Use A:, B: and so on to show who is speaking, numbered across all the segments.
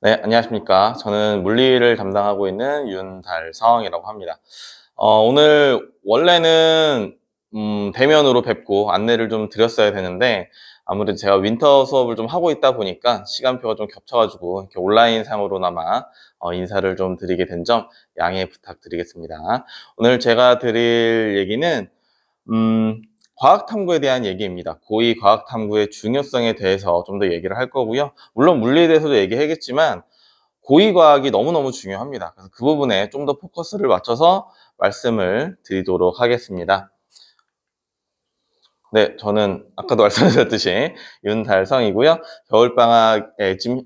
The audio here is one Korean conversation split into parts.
A: 네, 안녕하십니까. 저는 물리를 담당하고 있는 윤달성이라고 합니다. 오늘 원래는 대면으로 뵙고 안내를 좀 드렸어야 되는데 아무래도 제가 윈터 수업을 좀 하고 있다 보니까 시간표가 좀 겹쳐가지고 이렇게 온라인 상으로나마 인사를 좀 드리게 된 점 양해 부탁드리겠습니다. 오늘 제가 드릴 얘기는 음, 과학탐구에 대한 얘기입니다. 고위 과학탐구의 중요성에 대해서 좀 더 얘기를 할 거고요. 물론 물리에 대해서도 얘기하겠지만 고위과학이 너무너무 중요합니다. 그래서 그 부분에 좀 더 포커스를 맞춰서 말씀을 드리도록 하겠습니다. 네, 저는 아까도 말씀드렸듯이 윤달성이고요. 겨울방학에 지금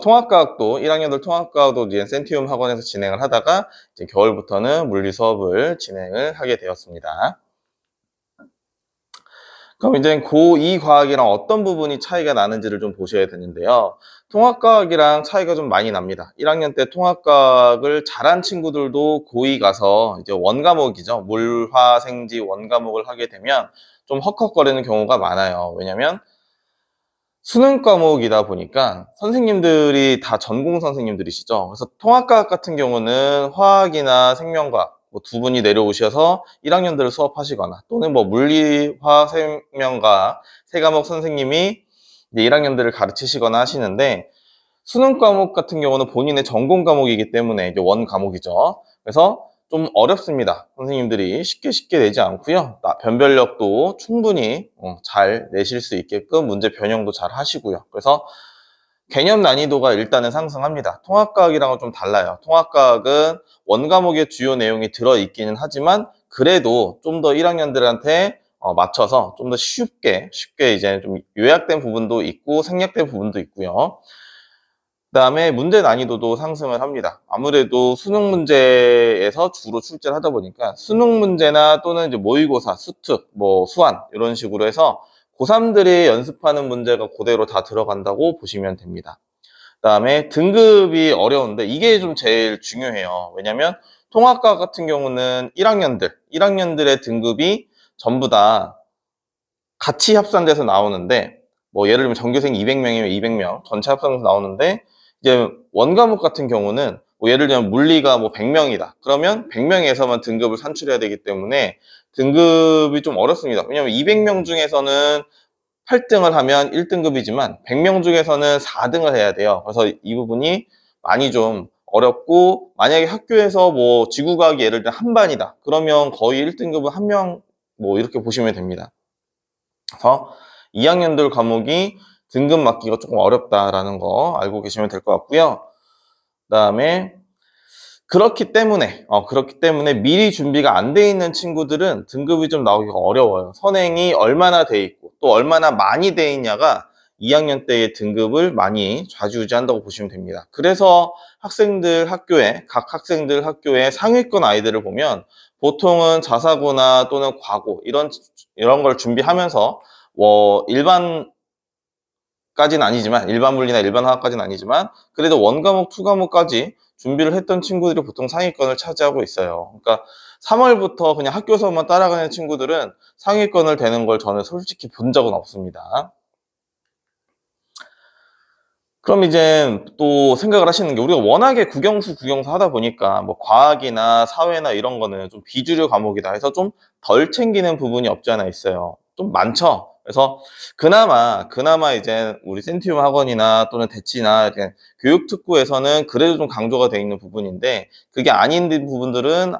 A: 통합과학도 1학년들 통합과학도 이제 센티움 학원에서 진행을 하다가 이제 겨울부터는 물리 수업을 진행을 하게 되었습니다. 그럼 이제 고2 과학이랑 어떤 부분이 차이가 나는지를 좀 보셔야 되는데요. 통합과학이랑 차이가 좀 많이 납니다. 1학년 때 통합과학을 잘한 친구들도 고2 가서 이제 원과목이죠. 물화생지 원과목을 하게 되면 좀 헉헉거리는 경우가 많아요. 왜냐면 수능 과목이다 보니까 선생님들이 다 전공 선생님들이시죠. 그래서 통합과학 같은 경우는 화학이나 생명과학 두 분이 내려오셔서 1학년들을 수업하시거나 또는 뭐 물리, 화학, 생명과학 세 과목 선생님이 이제 1학년들을 가르치시거나 하시는데 수능 과목 같은 경우는 본인의 전공 과목이기 때문에 이제 원 과목이죠. 그래서 좀 어렵습니다. 선생님들이 쉽게 내지 않고요. 변별력도 충분히 잘 내실 수 있게끔 문제 변형도 잘 하시고요. 그래서 개념 난이도가 일단은 상승합니다. 통합과학이랑은 좀 달라요. 통합과학은 원과목의 주요 내용이 들어있기는 하지만 그래도 좀 더 1학년들한테 맞춰서 좀 더 쉽게 이제 좀 요약된 부분도 있고 생략된 부분도 있고요. 그다음에 문제 난이도도 상승을 합니다. 아무래도 수능 문제에서 주로 출제를 하다 보니까 수능 문제나 또는 이제 모의고사, 수특, 뭐 수완 이런 식으로 해서 고3들이 연습하는 문제가 그대로 다 들어간다고 보시면 됩니다. 그다음에 등급이 어려운데 이게 좀 제일 중요해요. 왜냐면 통합과학 같은 경우는 1학년들의 등급이 전부 다 같이 합산돼서 나오는데 뭐 예를 들면 전교생 200명이면 200명 전체 합산돼서 나오는데 이제 원과목 같은 경우는 뭐 예를 들면 물리가 뭐 100명이다. 그러면 100명에서만 등급을 산출해야 되기 때문에 등급이 좀 어렵습니다. 왜냐면 200명 중에서는 8등을 하면 1등급이지만 100명 중에서는 4등을 해야 돼요. 그래서 이 부분이 많이 좀 어렵고 만약에 학교에서 뭐 지구과학이 예를 들어 한 반이다. 그러면 거의 1등급은 한 명 뭐 이렇게 보시면 됩니다. 그래서 2학년들 과목이 등급 맞기가 조금 어렵다라는 거 알고 계시면 될 것 같고요. 그다음에 그렇기 때문에 미리 준비가 안 돼 있는 친구들은 등급이 좀 나오기가 어려워요. 선행이 얼마나 돼 있고 또 얼마나 많이 돼 있냐가 2학년 때의 등급을 많이 좌지우지한다고 보시면 됩니다. 그래서 각 학생들 학교에 상위권 아이들을 보면 보통은 자사고나 또는 과고 이런 걸 준비하면서 일반까지는 아니지만 일반 물리나 일반 화학까지는 아니지만 그래도 원과목, 투과목까지 준비를 했던 친구들이 보통 상위권을 차지하고 있어요. 그러니까 3월부터 그냥 학교 수업만 따라가는 친구들은 상위권을 되는 걸 저는 솔직히 본 적은 없습니다. 그럼 이제 또 생각을 하시는 게 우리가 워낙에 국영수 하다 보니까 뭐 과학이나 사회나 이런 거는 좀 비주류 과목이다 해서 좀 덜 챙기는 부분이 없지 않아 있어요. 좀 많죠. 그래서 그나마 이제 우리 센티움 학원이나 또는 대치나 이렇게 교육특구에서는 그래도 좀 강조가 돼 있는 부분인데 그게 아닌 부분들은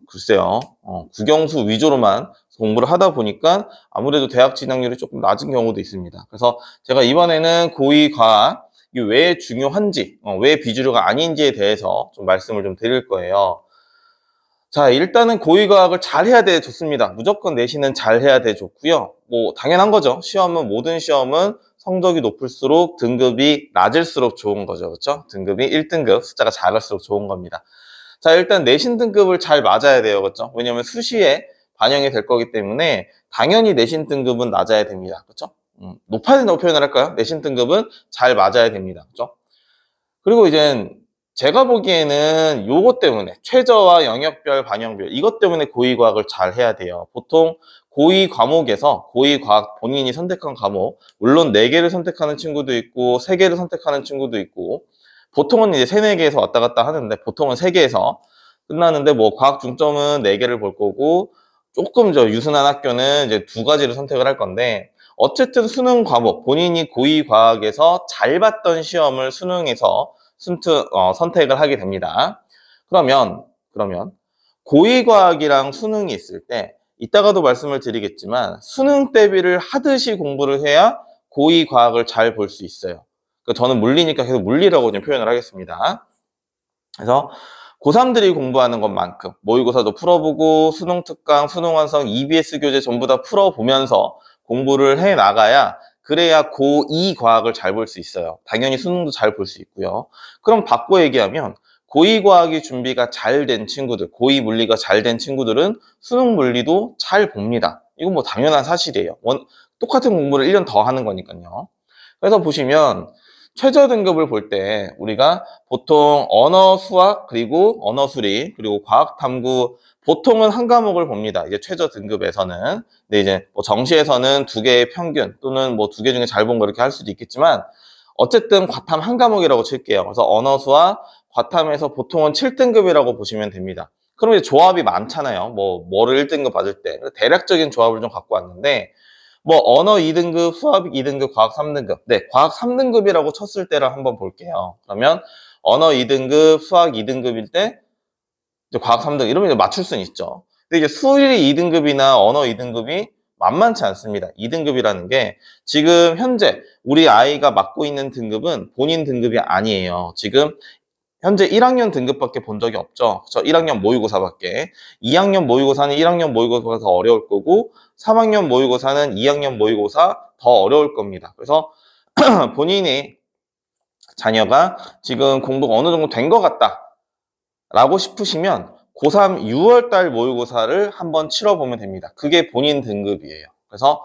A: 글쎄요. 국영수 위주로만 공부를 하다 보니까 아무래도 대학 진학률이 조금 낮은 경우도 있습니다. 그래서 제가 이번에는 고위 과학 왜 중요한지, 왜 비주류가 아닌지에 대해서 좀 말씀을 좀 드릴 거예요. 자, 일단은 고위 과학을 잘 해야 돼 좋습니다. 무조건 내신은 잘 해야 돼 좋고요. 뭐 당연한 거죠. 모든 시험은 성적이 높을수록 등급이 낮을수록 좋은 거죠. 그렇죠? 등급이 1등급 숫자가 작을수록 좋은 겁니다. 자, 일단 내신 등급을 잘 맞아야 돼요. 그렇죠? 왜냐면 수시에 반영이 될 거기 때문에 당연히 내신 등급은 낮아야 됩니다. 그렇죠? 높아야 된다고 표현을 할까요? 내신 등급은 잘 맞아야 됩니다. 그렇죠? 그리고 이제 제가 보기에는 요것 때문에 최저와 영역별, 반영별 이것 때문에 고위과학을 잘 해야 돼요. 보통 고위 과목에서 고위 과학 본인이 선택한 과목, 물론 4개를 선택하는 친구도 있고 3개를 선택하는 친구도 있고 보통은 이제 3, 4개에서 왔다 갔다 하는데 보통은 3개에서 끝나는데 뭐 과학 중점은 4개를 볼 거고 조금 유순한 학교는 이제 2가지를 선택을 할 건데 어쨌든 수능 과목, 본인이 고위 과학에서 잘 봤던 시험을 수능에서 선택을 하게 됩니다. 그러면 고위 과학이랑 수능이 있을 때 이따가도 말씀을 드리겠지만 수능 대비를 하듯이 공부를 해야 고위 과학을 잘 볼 수 있어요. 그러니까 저는 물리니까 계속 물리라고 좀 표현을 하겠습니다. 그래서 고3들이 공부하는 것만큼 모의고사도 풀어보고 수능 특강, 수능 완성, EBS 교재 전부 다 풀어보면서 공부를 해 나가야 그래야 고2 과학을 잘 볼 수 있어요. 당연히 수능도 잘 볼 수 있고요. 그럼 바꿔 얘기하면 고2 과학이 준비가 잘 된 친구들, 고2 물리가 잘 된 친구들은 수능 물리도 잘 봅니다. 이건 뭐 당연한 사실이에요. 똑같은 공부를 1년 더 하는 거니까요. 그래서 보시면 최저 등급을 볼 때 우리가 보통 언어 수학 그리고 언어 수리 그리고 과학 탐구 보통은 한 과목을 봅니다. 이제 최저 등급에서는. 근데 이제 뭐 정시에서는 2개의 평균 또는 뭐 2개 중에 잘 본 거 이렇게 할 수도 있겠지만 어쨌든 과탐 한 과목이라고 칠게요. 그래서 언어 수학 과탐에서 보통은 7등급이라고 보시면 됩니다. 그럼 이제 조합이 많잖아요. 뭐를 1등급 받을 때 대략적인 조합을 좀 갖고 왔는데 뭐 언어 2등급, 수학 2등급, 과학 3등급. 네, 과학 3등급이라고 쳤을 때를 한번 볼게요. 그러면 언어 2등급, 수학 2등급일 때 이제 과학 3등급 이러면 이제 맞출 수는 있죠. 근데 이제 수리 2등급이나 언어 2등급이 만만치 않습니다. 2등급이라는 게 지금 현재 우리 아이가 맡고 있는 등급은 본인 등급이 아니에요. 지금 현재 1학년 등급밖에 본 적이 없죠. 그렇죠? 1학년 모의고사밖에. 2학년 모의고사는 1학년 모의고사가 더 어려울 거고 3학년 모의고사는 2학년 모의고사 더 어려울 겁니다. 그래서 본인이 자녀가 지금 공부가 어느 정도 된 것 같다라고 싶으시면 고3 6월달 모의고사를 한번 치러보면 됩니다. 그게 본인 등급이에요. 그래서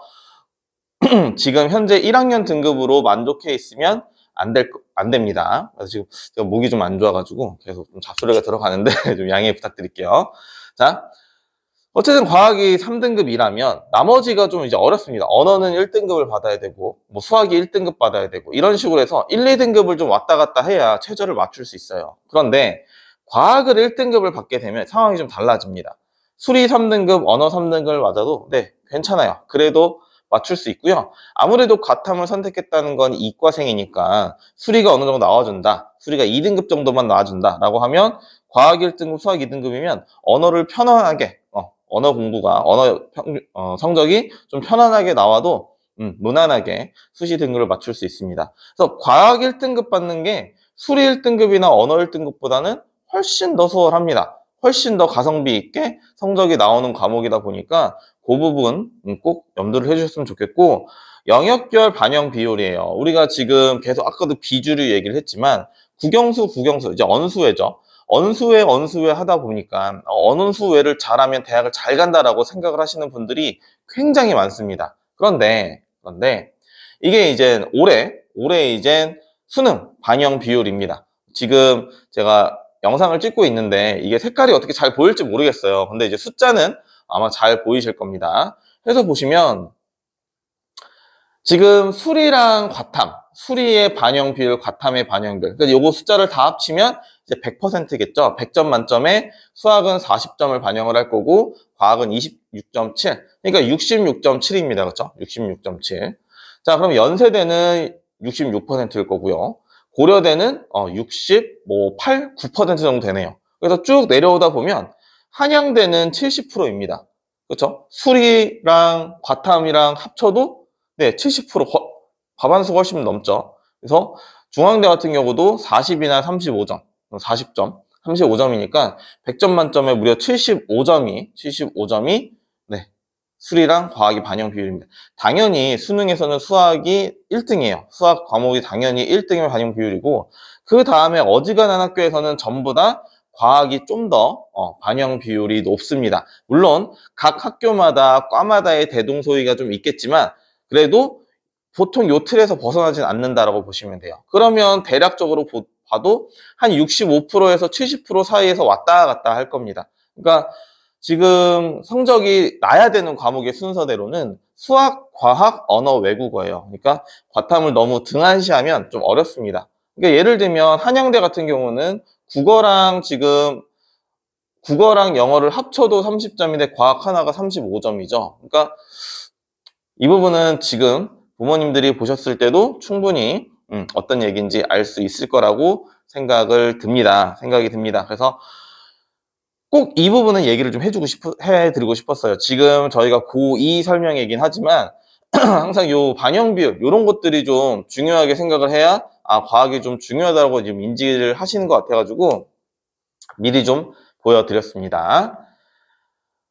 A: 지금 현재 1학년 등급으로 만족해 있으면 안 됩니다. 그래서 지금 제가 목이 좀 안 좋아가지고 계속 좀 잡소리가 들어가는데 좀 양해 부탁드릴게요. 자, 어쨌든 과학이 3등급이라면 나머지가 좀 이제 어렵습니다. 언어는 1등급을 받아야 되고, 뭐 수학이 1등급 받아야 되고, 이런 식으로 해서 1, 2등급을 좀 왔다 갔다 해야 최저를 맞출 수 있어요. 그런데 과학을 1등급을 받게 되면 상황이 좀 달라집니다. 수리 3등급, 언어 3등급을 맞아도 네, 괜찮아요. 그래도 맞출 수 있고요. 아무래도 과탐을 선택했다는 건 이과생이니까 수리가 어느 정도 나와준다. 수리가 2등급 정도만 나와준다라고 하면 과학 1등급, 수학 2등급이면 언어를 편안하게 언어 공부가 성적이 좀 편안하게 나와도 무난하게 수시 등급을 맞출 수 있습니다. 그래서 과학 1등급 받는 게 수리 1등급이나 언어 1등급보다는 훨씬 더 수월합니다. 훨씬 더 가성비 있게 성적이 나오는 과목이다 보니까 그 부분 꼭 염두를 해주셨으면 좋겠고 영역별 반영 비율이에요. 우리가 지금 계속 아까도 비주류 얘기를 했지만 국영수 이제 언수회죠. 언수회 하다 보니까 언수회를 잘하면 대학을 잘 간다라고 생각을 하시는 분들이 굉장히 많습니다. 그런데 이게 이제 올해 이제 수능 반영 비율입니다. 지금 제가 영상을 찍고 있는데 이게 색깔이 어떻게 잘 보일지 모르겠어요. 근데 이제 숫자는 아마 잘 보이실 겁니다. 그래서 보시면 지금 수리랑 과탐, 수리의 반영 비율, 과탐의 반영 비율. 그러니까 요거 숫자를 다 합치면 이제 100%겠죠. 100점 만점에 수학은 40점을 반영을 할 거고 과학은 26.7. 그러니까 66.7입니다. 그렇죠? 66.7. 자, 그럼 연세대는 66%일 거고요. 고려대는 8, 9% 정도 되네요. 그래서 쭉 내려오다 보면 한양대는 70%입니다. 그렇죠? 수리랑 과탐이랑 합쳐도 네, 70% 과반수가 훨씬 넘죠. 그래서 중앙대 같은 경우도 40이나 35점, 40점, 35점이니까 100점 만점에 무려 75점이 네, 수리랑 과학이 반영 비율입니다. 당연히 수능에서는 수학이 1등이에요. 수학 과목이 당연히 1등의 반영 비율이고 그 다음에 어지간한 학교에서는 전부 다 과학이 좀 더 반영 비율이 높습니다. 물론 각 학교마다 과마다의 대동소이가 좀 있겠지만 그래도 보통 요 틀에서 벗어나진 않는다라고 보시면 돼요. 그러면 대략적으로 봐도 한 65%에서 70% 사이에서 왔다 갔다 할 겁니다. 그러니까 지금 성적이 나야 되는 과목의 순서대로는 수학, 과학, 언어, 외국어예요. 그러니까 과탐을 너무 등한시하면 좀 어렵습니다. 그러니까 예를 들면 한양대 같은 경우는 국어랑 영어를 합쳐도 30점인데 과학 하나가 35점이죠. 그러니까 이 부분은 지금 부모님들이 보셨을 때도 충분히 어떤 얘기인지 알 수 있을 거라고 생각이 듭니다. 그래서 꼭 이 부분은 얘기를 좀 해드리고 싶었어요. 지금 저희가 고2 설명이긴 하지만 항상 요 반영 비율 이런 것들이 좀 중요하게 생각을 해야 과학이 좀 중요하다고 지금 인지를 하시는 것 같아가지고 미리 좀 보여드렸습니다.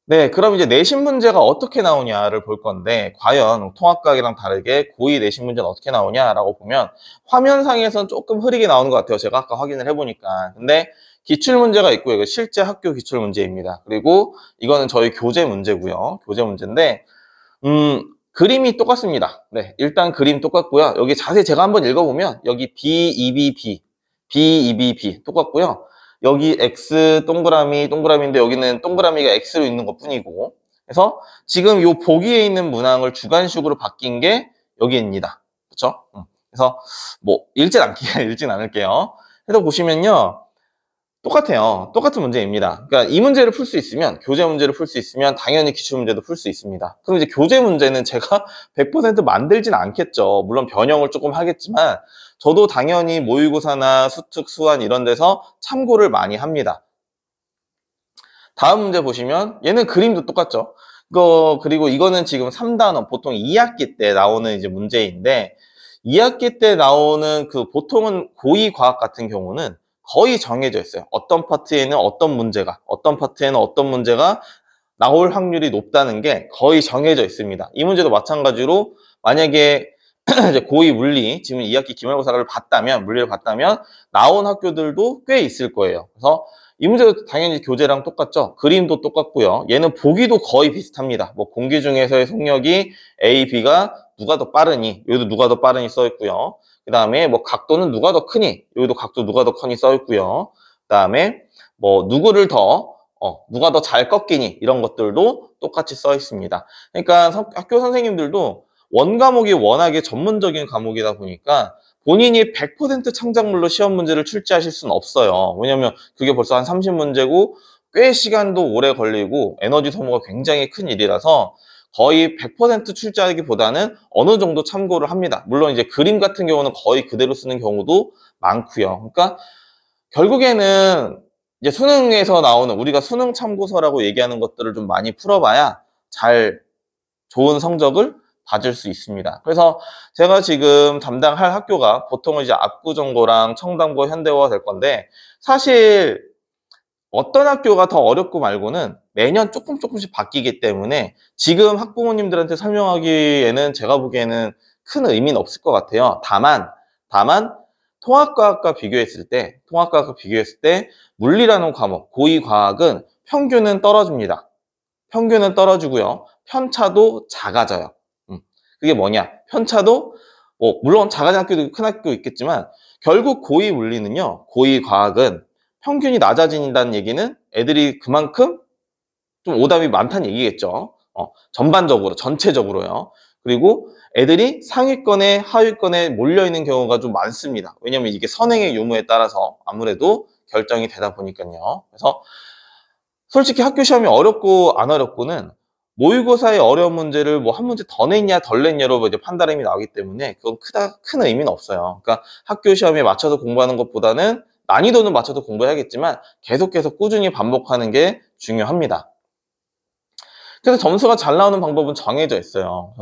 A: 네, 그럼 이제 내신 문제가 어떻게 나오냐를 볼 건데 과연 통합과학이랑 다르게 고2 내신 문제는 어떻게 나오냐라고 보면 화면상에선 조금 흐리게 나오는 것 같아요. 제가 아까 확인을 해보니까. 근데 기출 문제가 있고요. 이거 실제 학교 기출 문제입니다. 그리고 이거는 저희 교재 문제고요. 교재 문제인데 그림이 똑같습니다. 네, 일단 그림 똑같고요. 여기 자세히 제가 한번 읽어보면 여기 B, E, B, B, B, E, B, B 똑같고요. 여기 X 동그라미인데 여기는 동그라미가 X로 있는 것 뿐이고 그래서 지금 요 보기에 있는 문항을 주관식으로 바뀐 게 여기입니다. 그렇죠? 그래서 뭐 읽진 않을게요. 그래서 보시면요. 똑같아요. 똑같은 문제입니다. 그러니까 이 문제를 풀 수 있으면 교재 문제를 풀 수 있으면 당연히 기출 문제도 풀 수 있습니다. 그럼 이제 교재 문제는 제가 100% 만들진 않겠죠. 물론 변형을 조금 하겠지만 저도 당연히 모의고사나 수특, 수완 이런 데서 참고를 많이 합니다. 다음 문제 보시면 얘는 그림도 똑같죠. 그리고 이거는 지금 3단원 보통 2학기 때 나오는 이제 문제인데 2학기 때 나오는 보통은 고2 과학 같은 경우는 거의 정해져 있어요. 어떤 파트에는 어떤 문제가 나올 확률이 높다는 게 거의 정해져 있습니다. 이 문제도 마찬가지로 만약에 이제 고2 물리, 지금 2학기 기말고사를 물리를 봤다면 나온 학교들도 꽤 있을 거예요. 그래서 이 문제도 당연히 교재랑 똑같죠. 그림도 똑같고요. 얘는 보기도 거의 비슷합니다. 뭐 공기 중에서의 속력이 A, B가 누가 더 빠르니, 여기도 누가 더 빠르니 써 있고요. 그 다음에 뭐 각도는 누가 더 크니, 여기도 각도 누가 더 커니 써 있고요. 그 다음에 뭐 누가 더 잘 꺾이니 이런 것들도 똑같이 써 있습니다. 그러니까 학교 선생님들도 원과목이 워낙에 전문적인 과목이다 보니까 본인이 100% 창작물로 시험 문제를 출제하실 수는 없어요. 왜냐면 그게 벌써 한 30문제고 꽤 시간도 오래 걸리고 에너지 소모가 굉장히 큰 일이라서 거의 100% 출제하기보다는 어느 정도 참고를 합니다. 물론 이제 그림 같은 경우는 거의 그대로 쓰는 경우도 많고요. 그러니까 결국에는 이제 수능에서 나오는 우리가 수능 참고서라고 얘기하는 것들을 좀 많이 풀어봐야 좋은 성적을 받을 수 있습니다. 그래서 제가 지금 담당할 학교가 보통은 이제 압구정고랑 청담고, 현대고가 될 건데 사실 어떤 학교가 더 어렵고 말고는 매년 조금씩 바뀌기 때문에 지금 학부모님들한테 설명하기에는 제가 보기에는 큰 의미는 없을 것 같아요. 다만 통합과학과 비교했을 때 물리라는 과목, 고2 과학은 평균은 떨어집니다. 평균은 떨어지고요. 편차도 작아져요. 그게 뭐냐? 편차도 물론 작아진 학교도 있고 큰 학교도 있겠지만 결국 고2 물리는요. 고2 과학은 평균이 낮아진다는 얘기는 애들이 그만큼 좀 오답이 많다는 얘기겠죠. 전체적으로요. 그리고 애들이 상위권에 하위권에 몰려있는 경우가 좀 많습니다. 왜냐면 이게 선행의 유무에 따라서 아무래도 결정이 되다 보니까요. 그래서 솔직히 학교 시험이 어렵고 안 어렵고는 모의고사의 어려운 문제를 뭐 한 문제 더 냈냐 덜 냈냐로 이제 판단이 나오기 때문에 그건 큰 의미는 없어요. 그러니까 학교 시험에 맞춰서 공부하는 것보다는 난이도는 맞춰서 공부해야겠지만 계속해서 꾸준히 반복하는 게 중요합니다. 그래서 점수가 잘 나오는 방법은 정해져 있어요.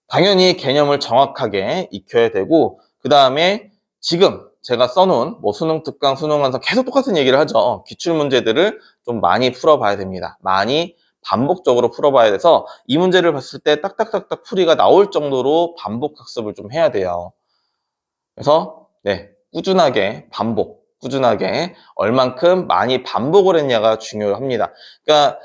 A: 당연히 개념을 정확하게 익혀야 되고 그 다음에 지금 제가 써놓은 수능 특강, 수능 완성 계속 똑같은 얘기를 하죠. 기출 문제들을 좀 많이 풀어봐야 됩니다. 많이 반복적으로 풀어봐야 돼서 이 문제를 봤을 때 딱딱딱딱 풀이가 나올 정도로 반복 학습을 좀 해야 돼요. 그래서 꾸준하게 얼만큼 많이 반복을 했냐가 중요합니다. 그러니까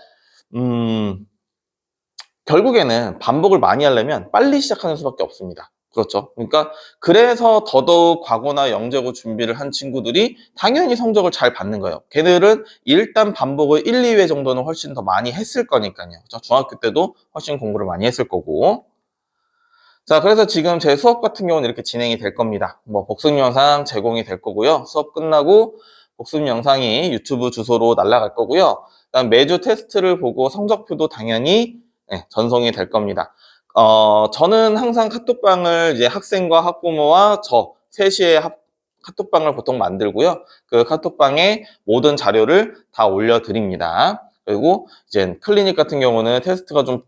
A: 결국에는 반복을 많이 하려면 빨리 시작하는 수밖에 없습니다. 그렇죠. 그러니까 그래서 더더욱 과거나 영재고 준비를 한 친구들이 당연히 성적을 잘 받는 거예요. 걔들은 일단 반복을 1, 2회 정도는 훨씬 더 많이 했을 거니까요. 그렇죠? 중학교 때도 훨씬 공부를 많이 했을 거고. 자, 그래서 지금 제 수업 같은 경우는 이렇게 진행이 될 겁니다. 뭐 복습 영상 제공이 될 거고요. 수업 끝나고 복습 영상이 유튜브 주소로 날아갈 거고요. 그다음 매주 테스트를 보고 성적표도 당연히 전송이 될 겁니다. 저는 항상 카톡방을 이제 학생과 학부모와 저 셋이의 카톡방을 보통 만들고요. 그 카톡방에 모든 자료를 다 올려드립니다. 그리고 이제 클리닉 같은 경우는 테스트가 좀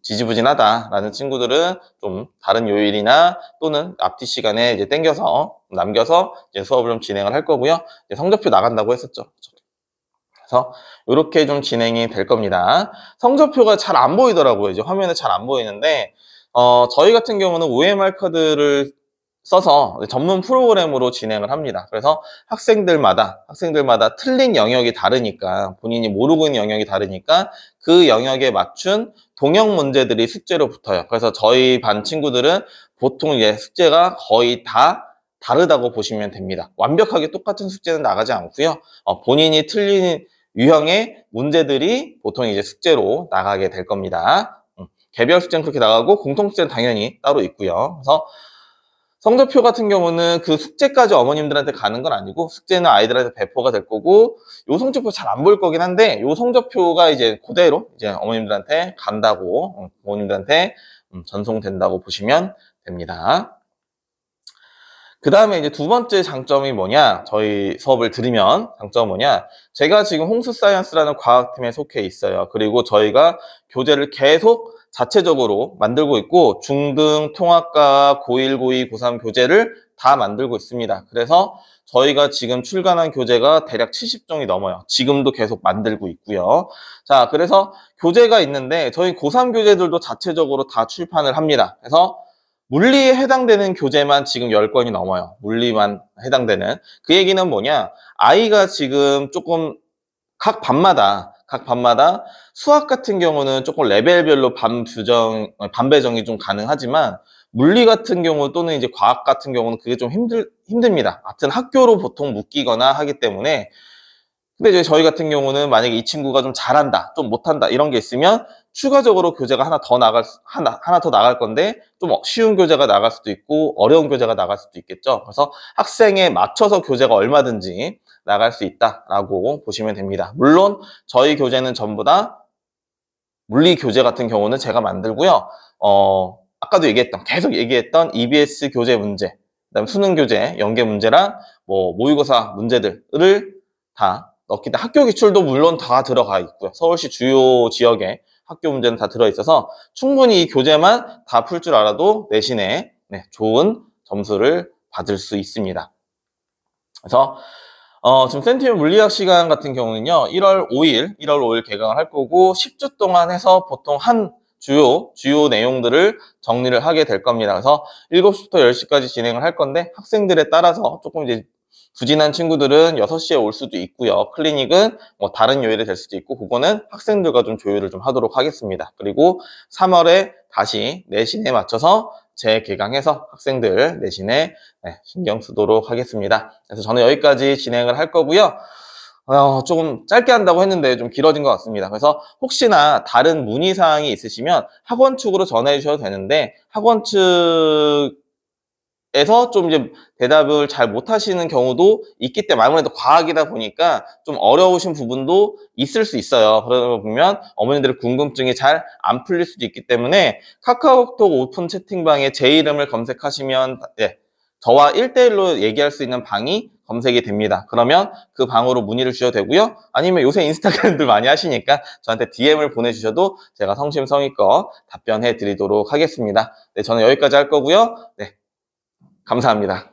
A: 지지부진하다라는 친구들은 좀 다른 요일이나 또는 앞뒤 시간에 이제 남겨서 이제 수업을 좀 진행을 할 거고요. 이제 성적표 나간다고 했었죠. 그래서 이렇게 좀 진행이 될 겁니다. 성적표가 잘 안 보이더라고요. 이제 화면에 잘 안 보이는데, 저희 같은 경우는 OMR 카드를 써서 전문 프로그램으로 진행을 합니다. 그래서 학생들마다 틀린 영역이 다르니까, 본인이 모르고 있는 영역이 다르니까 그 영역에 맞춘 동형 문제들이 숙제로 붙어요. 그래서 저희 반 친구들은 보통 이제 숙제가 거의 다 다르다고 보시면 됩니다. 완벽하게 똑같은 숙제는 나가지 않고요. 본인이 틀린 유형의 문제들이 보통 이제 숙제로 나가게 될 겁니다. 개별 숙제는 그렇게 나가고 공통 숙제는 당연히 따로 있고요. 그래서 성적표 같은 경우는 그 숙제까지 어머님들한테 가는 건 아니고 숙제는 아이들한테 배포가 될 거고 요 성적표 잘 안 보일 거긴 한데 요 성적표가 이제 그대로 이제 어머님들한테 간다고 부모님들한테 전송된다고 보시면 됩니다. 그 다음에 이제 두 번째 장점이 뭐냐, 저희 수업을 들으면 장점은 뭐냐, 제가 지금 홈스사이언스라는 과학팀에 속해 있어요. 그리고 저희가 교재를 계속 자체적으로 만들고 있고 중등, 통합과 고1, 고2, 고3 교재를 다 만들고 있습니다. 그래서 저희가 지금 출간한 교재가 대략 70종이 넘어요. 지금도 계속 만들고 있고요. 자, 그래서 교재가 있는데 저희 고3 교재들도 자체적으로 다 출판을 합니다. 그래서 물리에 해당되는 교재만 지금 10권이 넘어요. 물리만 해당되는. 그 얘기는 뭐냐? 아이가 지금 조금 각 반마다 수학 같은 경우는 조금 레벨별로 반 배정이 좀 가능하지만 물리 같은 경우 또는 이제 과학 같은 경우는 그게 좀 힘듭니다. 하여튼 학교로 보통 묶이거나 하기 때문에. 근데 이제 저희 같은 경우는 만약에 이 친구가 좀 잘한다, 좀 못한다 이런 게 있으면 추가적으로 교재가 하나 더 나갈 건데 좀 쉬운 교재가 나갈 수도 있고 어려운 교재가 나갈 수도 있겠죠. 그래서 학생에 맞춰서 교재가 얼마든지 나갈 수 있다라고 보시면 됩니다. 물론 저희 교재는 전부 다 물리 교재 같은 경우는 제가 만들고요. 아까도 계속 얘기했던 EBS 교재 문제, 그다음 수능 교재, 연계 문제랑 뭐 모의고사 문제들을 다 넣기 때문에 학교 기출도 물론 다 들어가 있고요. 서울시 주요 지역에 학교 문제는 다 들어있어서 충분히 이 교재만 다 풀 줄 알아도 내신에 좋은 점수를 받을 수 있습니다. 그래서 지금 센티면 물리학 시간 같은 경우는요, 1월 5일 개강을 할 거고 10주 동안 해서 보통 한 주요 내용들을 정리를 하게 될 겁니다. 그래서 7시부터 10시까지 진행을 할 건데 학생들에 따라서 조금 이제 부진한 친구들은 6시에 올 수도 있고요. 클리닉은 뭐 다른 요일이 될 수도 있고 그거는 학생들과 좀 조율을 좀 하도록 하겠습니다. 그리고 3월에 다시 내신에 맞춰서 재개강해서 학생들 내신에 신경 쓰도록 하겠습니다. 그래서 저는 여기까지 진행을 할 거고요. 조금 짧게 한다고 했는데 좀 길어진 것 같습니다. 그래서 혹시나 다른 문의사항이 있으시면 학원 측으로 전해 주셔도 되는데 학원 측에서 좀 이제 대답을 잘 못하시는 경우도 있기 때문에 아무래도 과학이다 보니까 좀 어려우신 부분도 있을 수 있어요. 그러다 보면 어머님들의 궁금증이 잘 안 풀릴 수도 있기 때문에 카카오톡 오픈 채팅방에 제 이름을 검색하시면 저와 1대1로 얘기할 수 있는 방이 검색이 됩니다. 그러면 그 방으로 문의를 주셔도 되고요. 아니면 요새 인스타그램들 많이 하시니까 저한테 DM을 보내주셔도 제가 성심성의껏 답변해 드리도록 하겠습니다. 저는 여기까지 할 거고요. 감사합니다.